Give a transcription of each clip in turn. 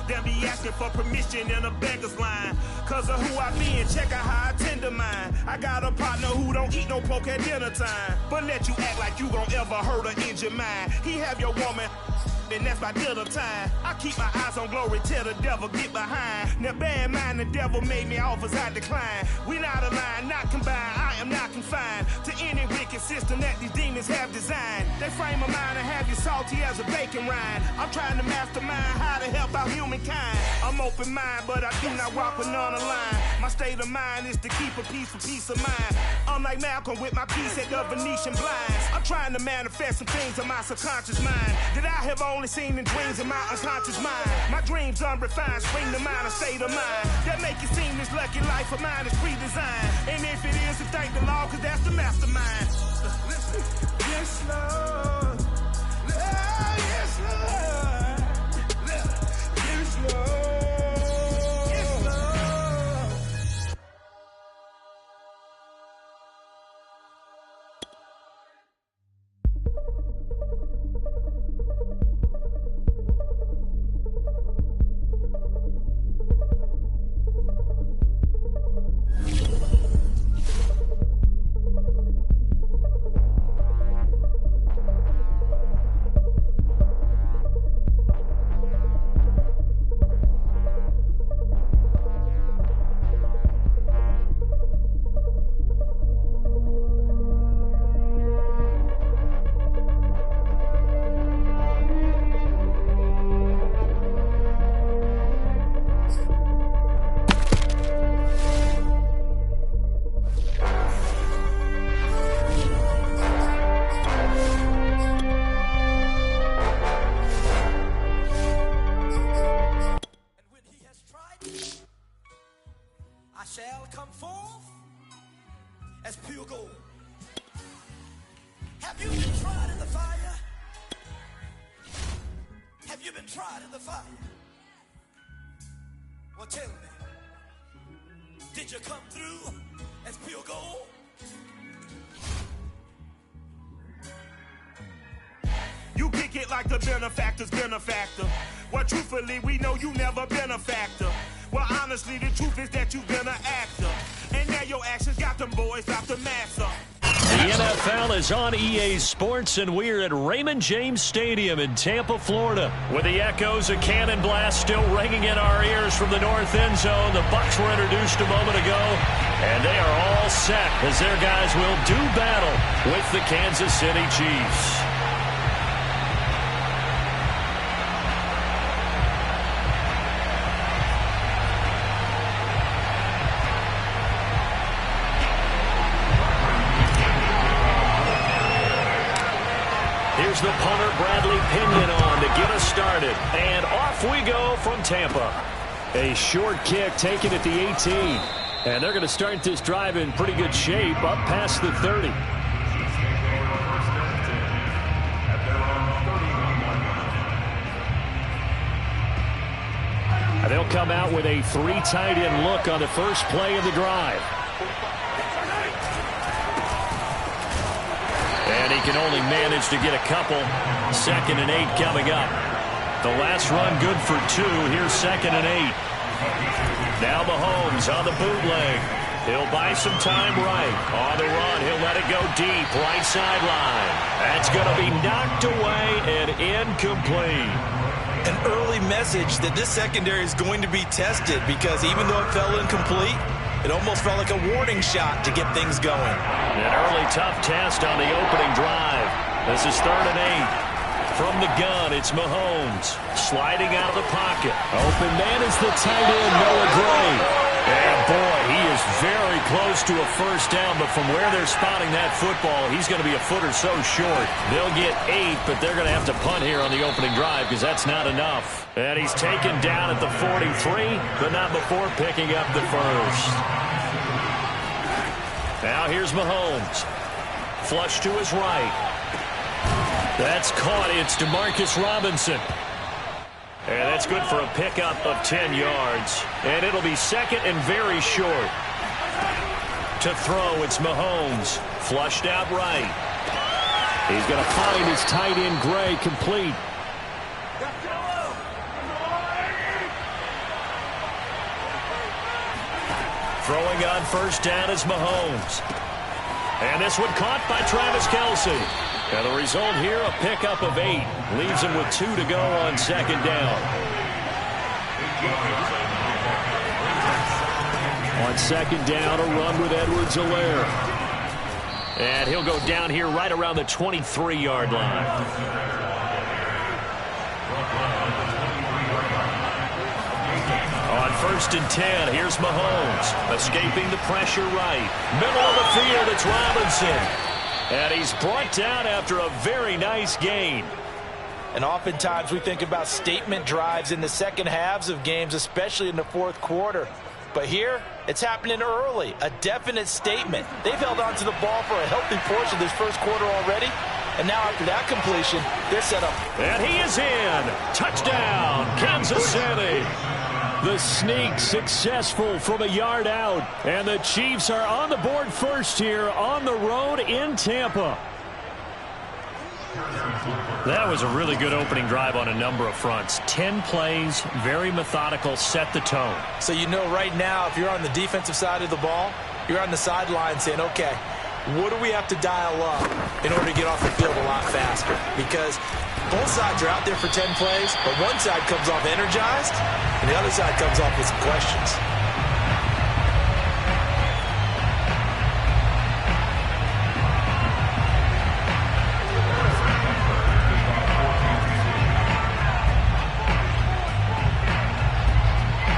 They'll be asking for permission in a beggar's line. Cause of who I be and check out how I tend to mine. I got a partner who don't eat no pork at dinner time, but let you act like you gon' ever hurt or injure mine. He have your woman, and that's by dinner time. I keep my eyes on glory till the devil get behind. Now bear in mind the devil made me offers I decline. We not aligned, not combined, I am not confined to any wicked system that these demons have designed. They frame a mind and have you salty as a bacon rind. I'm trying to mastermind how to help out humankind. I'm open mind, but I do not walk with none aligned. My state of mind is to keep a peace of mind. I'm like Malcolm with my piece at the Venetian blinds. I'm trying to manifest some things in my subconscious mind that I have only seen in dreams in my unconscious mind. My dreams unrefined, spring to mind, a state of mind that make it seem this lucky life of mine is pre-designed. And if it is, then thank the Lord, cause that's the mastermind. Yes, Lord. Yes, Lord. Yes, Lord. Like the benefactor's benefactor. Well, truthfully, we know you never been a factor. Well, honestly, the truth is that you've been an actor. And now your actions got them boys out the massa. The NFL is on EA Sports, and we're at Raymond James Stadium in Tampa, Florida, with the echoes of Cannon Blast still ringing in our ears from the north end zone. The Bucs were introduced a moment ago, and they are all set as their guys will do battle with the Kansas City Chiefs. Here's the punter, Bradley Pinion, on to get us started. And off we go from Tampa. A short kick taken at the 18. And they're going to start this drive in pretty good shape up past the 30. And they'll come out with a 3 tight end look on the first play of the drive. And he can only manage to get a couple. 2nd and 8 coming up. The last run good for 2. Here's 2nd and 8. Now Mahomes on the bootleg. He'll buy some time right. On the run, he'll let it go deep. Right sideline. That's going to be knocked away and incomplete. An early message that this secondary is going to be tested, because even though it fell incomplete, it almost felt like a warning shot to get things going. An early tough test on the opening drive. This is 3rd and 8. From the gun, it's Mahomes. Sliding out of the pocket. Open man is the tight end, Noah Gray. And boy, he is very close to a first down, but from where they're spotting that football, he's going to be a foot or so short. They'll get 8, but they're going to have to punt here on the opening drive because that's not enough. And he's taken down at the 43, but not before picking up the first. Now here's Mahomes. Flush to his right. That's caught. It's Demarcus Robinson. And that's good for a pickup of 10 yards. And it'll be 2nd and very short. To throw, it's Mahomes. Flushed out right. He's going to find his tight end, Gray, complete. Throwing on first down is Mahomes. And this one caught by Travis Kelce. And the result here, a pickup of 8. Leaves him with 2 to go on second down. On second down, a run with Edwards-Helaire. And he'll go down here right around the 23-yard line. On first and 10, here's Mahomes. Escaping the pressure right. Middle of the field, it's Robinson. And he's brought down after a very nice gain. And oftentimes we think about statement drives in the second halves of games, especially in the fourth quarter. But here, it's happening early. A definite statement. They've held on to the ball for a healthy portion of this first quarter already. And now after that completion, they're set up. And he is in. Touchdown, Kansas City. The sneak successful from a yard out. And the Chiefs are on the board first here on the road in Tampa. That was a really good opening drive on a number of fronts. 10 plays, very methodical, set the tone. So you know right now, if you're on the defensive side of the ball, you're on the sideline saying, okay, what do we have to dial up in order to get off the field a lot faster? Because both sides are out there for 10 plays, but one side comes off energized, and the other side comes off with some questions.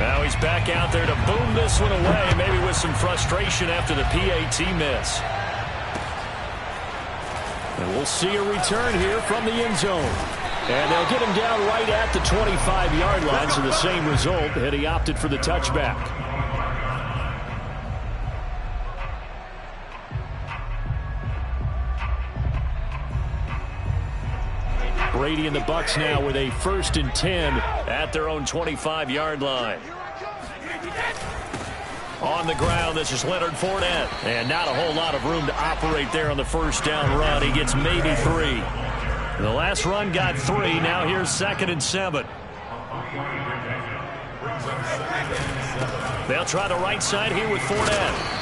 Now he's back out there to boom this one away, maybe with some frustration after the PAT miss. And we'll see a return here from the end zone. And they'll get him down right at the 25-yard line, so the same result, and he opted for the touchback. Brady and the Bucs now with a 1st and 10 at their own 25-yard line. On the ground, this is Leonard Fournette. And not a whole lot of room to operate there on the first down run. He gets maybe 3. The last run got 3. Now here's 2nd and 7. They'll try the right side here with Fournette.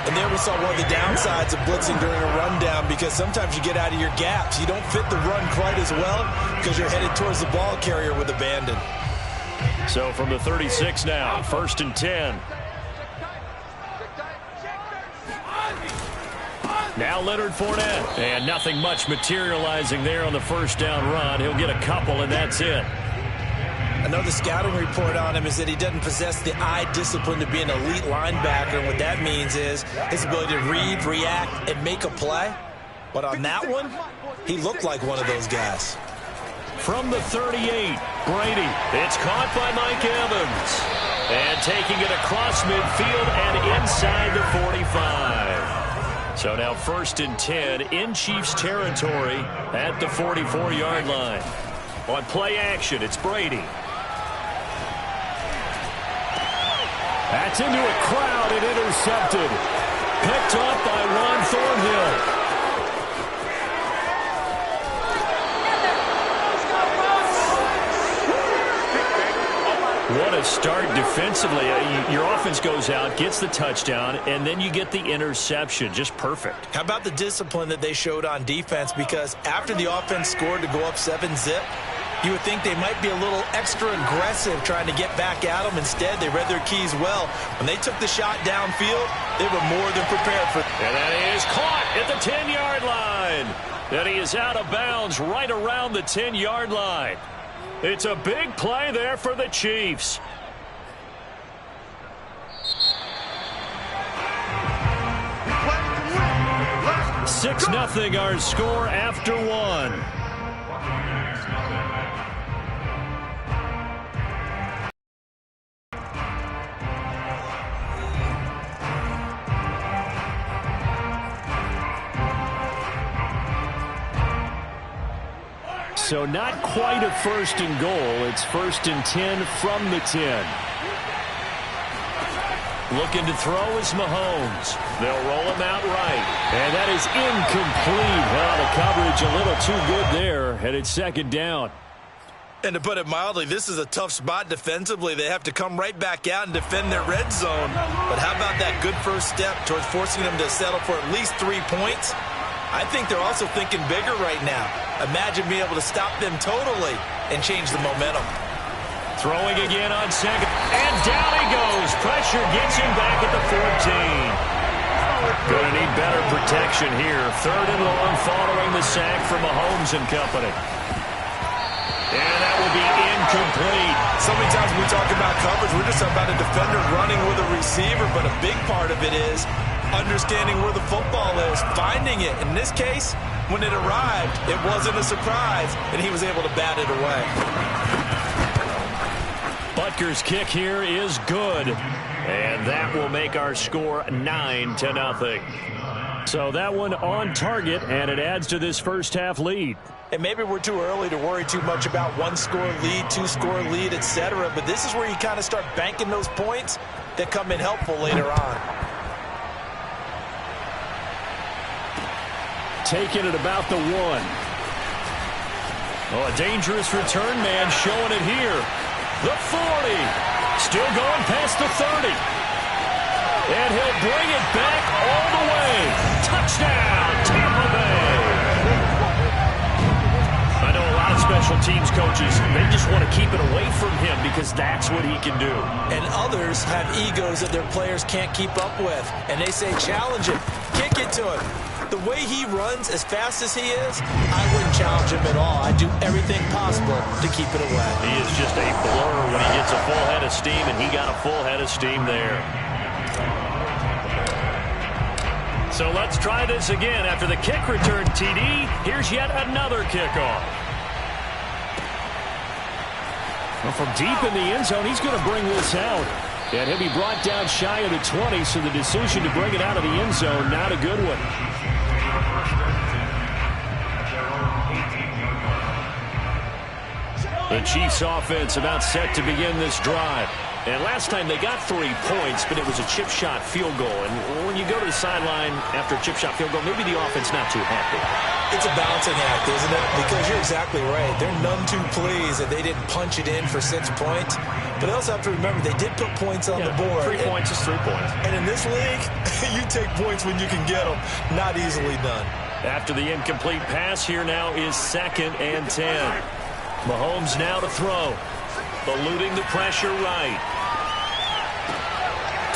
And there we saw one of the downsides of blitzing during a rundown, because sometimes you get out of your gaps. You don't fit the run quite as well because you're headed towards the ball carrier with abandon. So from the 36 now, 1st and 10. Now Leonard Fournette. And nothing much materializing there on the first down run. He'll get a couple, and that's it. Another scouting report on him is that he doesn't possess the eye discipline to be an elite linebacker. And what that means is his ability to read, react, and make a play. But on that one, he looked like one of those guys. From the 38, Brady. It's caught by Mike Evans. And taking it across midfield and inside the 45. So now 1st and 10 in Chiefs territory at the 44-yard line. On play action, it's Brady. That's into a crowd and intercepted. Picked off by Juan Thornhill. What a start defensively. Your offense goes out, gets the touchdown, and then you get the interception. Just perfect. How about the discipline that they showed on defense? Because after the offense scored to go up 7-zip, you would think they might be a little extra aggressive trying to get back at them. Instead, they read their keys well. When they took the shot downfield, they were more than prepared for it. And that is caught at the 10-yard line. And he is out of bounds right around the 10-yard line. It's a big play there for the Chiefs. Six 0 our score after one. So not quite a 1st and goal. It's 1st and 10 from the 10. Looking to throw is Mahomes. They'll roll him out right. And that is incomplete. Well, the coverage a little too good there. And it's 2nd down. And to put it mildly, this is a tough spot defensively. They have to come right back out and defend their red zone. But how about that good first step towards forcing them to settle for at least 3 points? I think they're also thinking bigger right now. Imagine being able to stop them totally and change the momentum. Throwing again on second. And down he goes. Pressure gets him back at the 14. Going to need better protection here. 3rd and long following the sack from Mahomes and company. And that will be incomplete. So many times when we talk about coverage, we're just about a defender running with a receiver, but a big part of it is understanding where the football is, finding it. In this case, when it arrived, it wasn't a surprise, and he was able to bat it away. Butker's kick here is good, and that will make our score 9-0. So that one on target, and it adds to this first half lead. And maybe we're too early to worry too much about 1-score lead, 2-score lead, etc. But this is where you kind of start banking those points that come in helpful later on. Taking it about the 1. Oh, a dangerous return man showing it here. The 40. Still going past the 30. And he'll bring it back all the way. Touchdown, Tampa Bay. I know a lot of special teams coaches, they just want to keep it away from him because that's what he can do. And others have egos that their players can't keep up with. And they say, challenge him, kick it to him. The way he runs as fast as he is, I wouldn't challenge him at all. I'd do everything possible to keep it away. He is just a blur when he gets a full head of steam, and he got a full head of steam there. So let's try this again. After the kick return TD, here's yet another kickoff. Well, from deep in the end zone, he's going to bring this out. And he'll be brought down shy of the 20, so the decision to bring it out of the end zone, not a good one. The Chiefs offense about set to begin this drive. And last time they got 3 points, but it was a chip shot field goal. And when you go to the sideline after a chip shot field goal, maybe the offense not too happy. It's a balancing act, isn't it? Because you're exactly right. They're none too pleased that they didn't punch it in for 6 points. But they also have to remember they did put points on the board. 3 points is 3 points. And in this league, you take points when you can get them. Not easily done. After the incomplete pass, here now is 2nd and 10. Mahomes now to throw. Eluding the pressure right.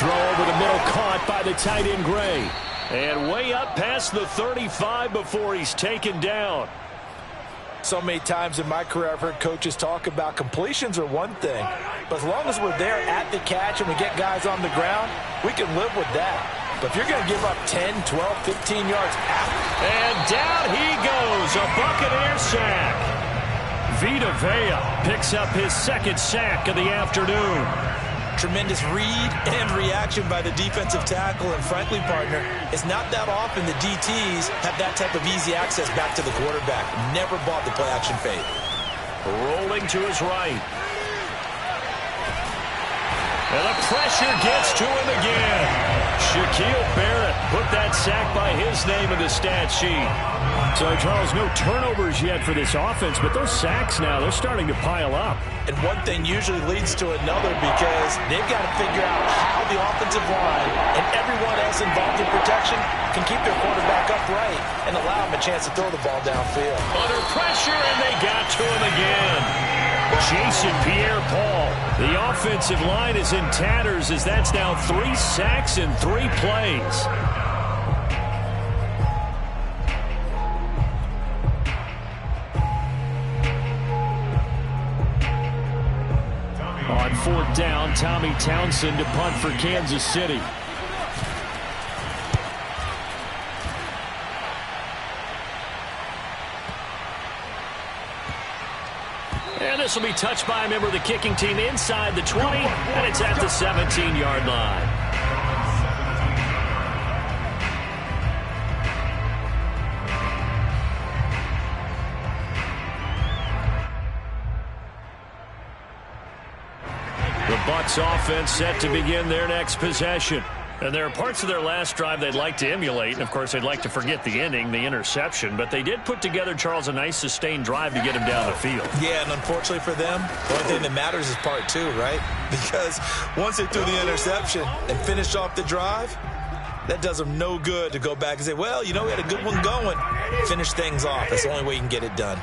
Throw over the middle, caught by the tight end Gray. And way up past the 35 before he's taken down. So many times in my career I've heard coaches talk about completions are one thing. But as long as we're there at the catch and we get guys on the ground, we can live with that. But if you're going to give up 10, 12, 15 yards after. And down he goes, a Buccaneer sack. Vita Vea picks up his 2nd sack of the afternoon. Tremendous read and reaction by the defensive tackle. And frankly, partner, it's not that often the DTs have that type of easy access back to the quarterback. Never bought the play action fade. Rolling to his right. And the pressure gets to him again. Shaquille Barrett put that sack by his name in the stat sheet. So, Charles, no turnovers yet for this offense, but those sacks now, they're starting to pile up. And one thing usually leads to another because they've got to figure out how the offensive line and everyone else involved in protection can keep their quarterback upright and allow him a chance to throw the ball downfield. Under pressure, and they got to him again. Jason Pierre-Paul. The offensive line is in tatters as that's now 3 sacks in 3 plays. On 4th down, Tommy Townsend to punt for Kansas City. And this will be touched by a member of the kicking team inside the 20, and it's at the 17-yard line. The Bucs offense set to begin their next possession. And there are parts of their last drive they'd like to emulate. And, of course, they'd like to forget the ending, the interception. But they did put together, Charles, a nice sustained drive to get him down the field. Yeah, and unfortunately for them, the only thing that matters is part two, right? Because once they threw the interception and finished off the drive, that does them no good to go back and say, well, you know, we had a good one going. Finish things off. That's the only way you can get it done.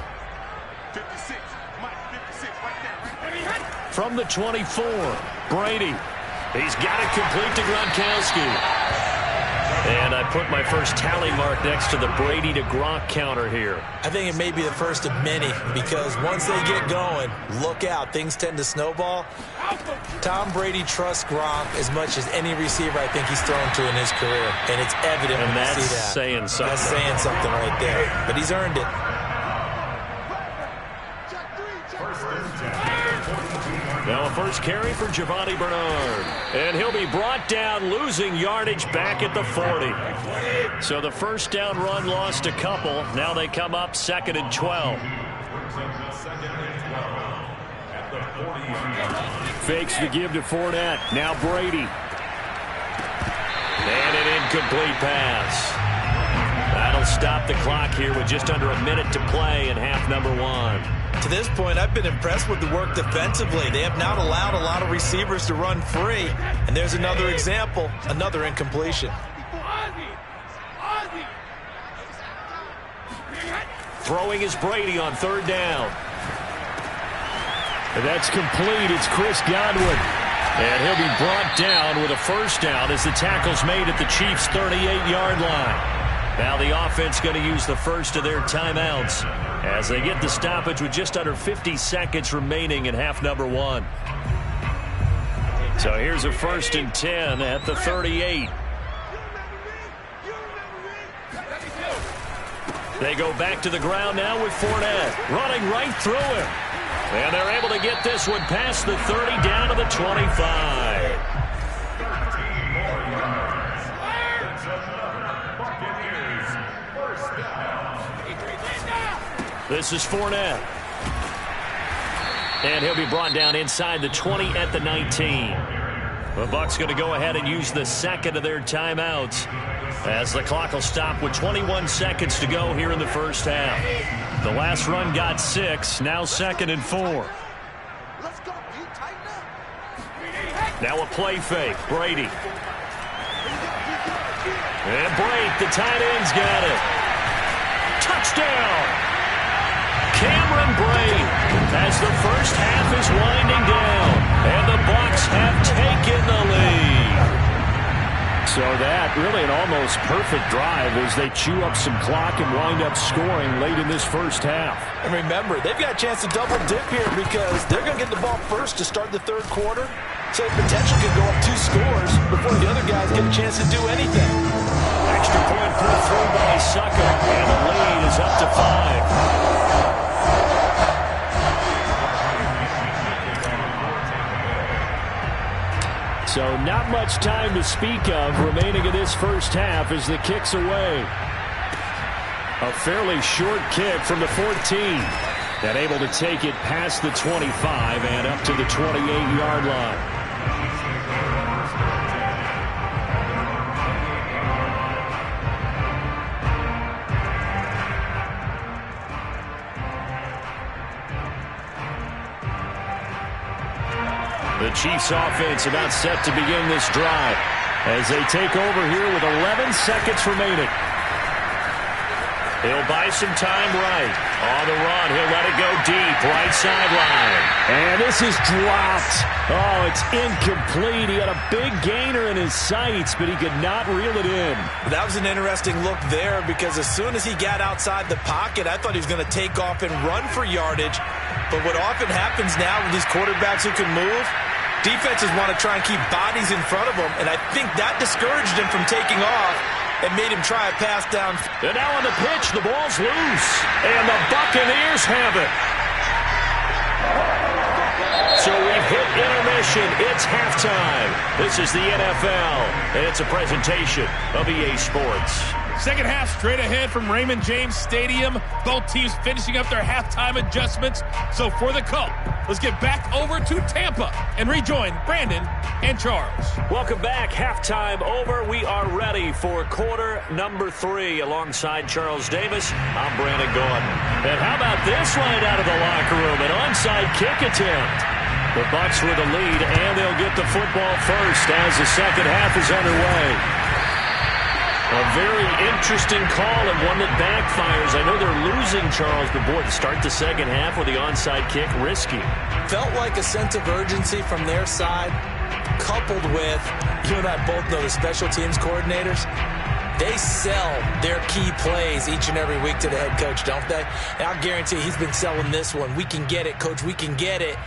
From the 24, Brady. He's got it complete to Gronkowski. And I put my first tally mark next to the Brady to Gronk counter here. I think it may be the first of many because once they get going, look out. Things tend to snowball. Tom Brady trusts Gronk as much as any receiver I think he's thrown to in his career. And it's evident when you see that. Saying something. That's saying something right there. But he's earned it. Now a first carry for Giovanni Bernard. And he'll be brought down, losing yardage back at the 40. So the first down run lost a couple. Now they come up 2nd and 12. Fakes the give to Fournette. Now Brady. And an incomplete pass. That'll stop the clock here with just under a minute to play in half number 1. To this point, I've been impressed with the work defensively. They have not allowed a lot of receivers to run free. And there's another example, another incompletion. Throwing is Brady on 3rd down. That's complete. It's Chris Godwin. And he'll be brought down with a first down as the tackle's made at the Chiefs' 38-yard line. Now the offense going to use the first of their timeouts as they get the stoppage with just under 50 seconds remaining in half number 1. So here's a 1st and 10 at the 38. They go back to the ground now with Fournette running right through him. And they're able to get this one past the 30 down to the 25. This is Fournette. And he'll be brought down inside the 20 at the 19. The Bucs going to go ahead and use the second of their timeouts as the clock will stop with 21 seconds to go here in the first half. The last run got 6, now 2nd and 4. Now a play fake, Brady. And Brake, the tight end's got it. Touchdown! Cameron Brate as the first half is winding down, and the Bucs have taken the lead. So that really an almost perfect drive as they chew up some clock and wind up scoring late in this first half. And remember, they've got a chance to double dip here because they're going to get the ball first to start the 3rd quarter. So the potential could go up 2 scores before the other guys get a chance to do anything. Extra point put through by Sucker, and the lead is up to 5. So not much time to speak of remaining in this first half as the kick's away. A fairly short kick from the 14. And able to take it past the 25 and up to the 28-yard line. The Chiefs offense about set to begin this drive as they take over here with 11 seconds remaining. He'll buy some time right. On the run, he'll let it go deep, right sideline. And this is dropped. Oh, it's incomplete. He had a big gainer in his sights, but he could not reel it in. That was an interesting look there because as soon as he got outside the pocket, I thought he was going to take off and run for yardage. But what often happens now with these quarterbacks who can move, defenses want to try and keep bodies in front of them, and I think that discouraged him from taking off and made him try a pass down. And now on the pitch, the ball's loose, and the Buccaneers have it. So we've hit intermission. It's halftime. This is the NFL, and it's a presentation of EA Sports. Second half straight ahead from Raymond James Stadium. Both teams finishing up their halftime adjustments. So for the Cult, let's get back over to Tampa and rejoin Brandon and Charles. Welcome back. Halftime over. We are ready for quarter number 3. Alongside Charles Davis, I'm Brandon Gaudin. And how about this line out of the locker room? An onside kick attempt. The Bucs with a lead, and they'll get the football first as the second half is underway. A very interesting call and one that backfires. I know they're losing, Charles, but boy, to start the second half with the onside kick, risky. Felt like a sense of urgency from their side, coupled with, you and I both know the special teams coordinators, they sell their key plays each and every week to the head coach, don't they? And I'll guarantee he's been selling this one. We can get it, coach, we can get it.